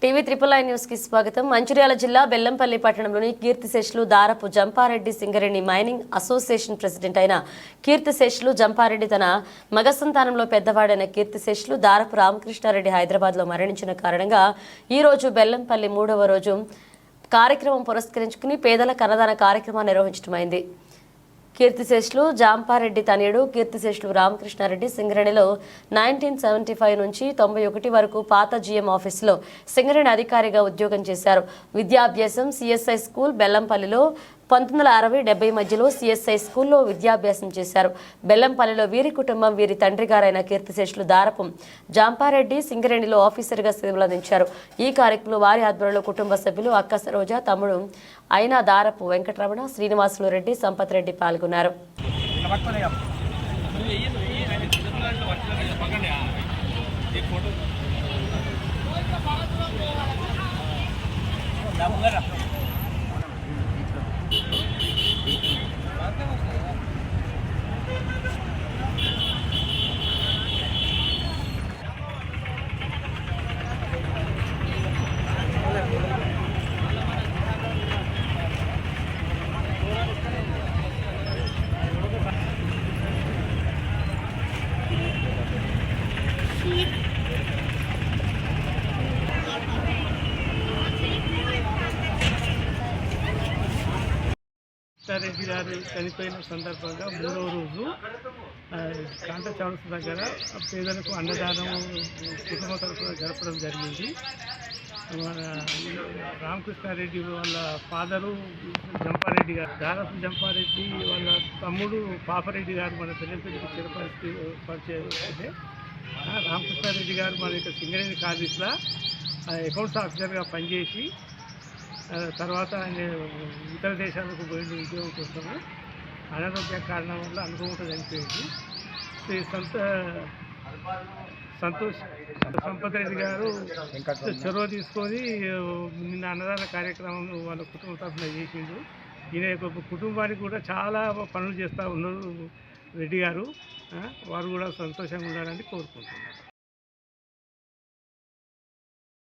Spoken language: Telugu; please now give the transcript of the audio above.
టీవీ ట్రిపుల్ ఐ న్యూస్ కి స్వాగతం. మంచిర్యాల జిల్లా బెల్లంపల్లి పట్టణంలోని కీర్తిశేషులు దారపు జంపారెడ్డి సింగరేణి మైనింగ్ అసోసియేషన్ ప్రెసిడెంట్ అయిన కీర్తిశేషులు జంపారెడ్డి తన మగ సంతానంలో పెద్దవాడైన కీర్తిశేషులు దారపు రామకృష్ణారెడ్డి హైదరాబాద్లో మరణించిన కారణంగా ఈ రోజు బెల్లంపల్లి 3వ రోజు కార్యక్రమం పురస్కరించుకుని పేదల కన్నదాన కార్యక్రమాన్ని నిర్వహించడమైంది. కీర్తిశేషులు జాంపారెడ్డి తనయుడు కీర్తిశేషులు రామకృష్ణారెడ్డి సింగరేణిలో 1975 నుంచి 91 వరకు పాత జీఎం ఆఫీసులో సింగరేణి అధికారిగా ఉద్యోగం చేశారు. విద్యాభ్యాసం సిఎస్ఐ స్కూల్ బెల్లంపల్లిలో 1960-70 మధ్యలో సిఎస్ఐ స్కూల్లో విద్యాభ్యాసం చేశారు. బెల్లంపల్లిలో వీరి కుటుంబం వీరి తండ్రి గారైన కీర్తిశేషులు దారపు జాంపారెడ్డి సింగరేణిలో ఆఫీసర్గా సేవలందించారు. ఈ కార్యక్రమంలో వారి ఆధ్వర్యంలో కుటుంబ సభ్యులు అక్క సరోజ, తమ్ముడు అయిన దారపు వెంకటరమణ, శ్రీనివాసులు రెడ్డి, సంపత్ రెడ్డి పాల్గొన్నారు. రెడ్డి గారు చనిపోయిన సందర్భంగా 3వ రోజు కాంట చౌరస్ దగ్గర పేదలకు అన్నదానం కుటుంబ తరఫున జరపడం జరిగింది. రామకృష్ణారెడ్డి వాళ్ళ ఫాదరు జంపారెడ్డి గారు, దారపు జంపారెడ్డి వాళ్ళ తమ్ముడు పాపరెడ్డి గారు మన బెల్లంపల్లికి చిరపరిచయం. రామకృష్ణారెడ్డి గారు మన యొక్క సింగరేణి కాలేజ్లో అకౌంట్స్ ఆఫీసర్గా పనిచేసి తర్వాత ఆయన ఇతర దేశాలకు పోయిన ఉద్యోగం కోసము అనారోగ్య కారణం వల్ల అనుకోకుండా చనిపోయింది. సంపత్ రెడ్డి గారు చొరవ తీసుకొని నిన్న అన్నదాన కార్యక్రమం వాళ్ళ కుటుంబ తరఫున చేసిండు. ఈయన యొక్క కుటుంబానికి కూడా చాలా పనులు చేస్తూ ఉన్నారు రెడ్డి గారు. వారు కూడా సంతోషంగా ఉండాలని కోరుకుంటున్నారు.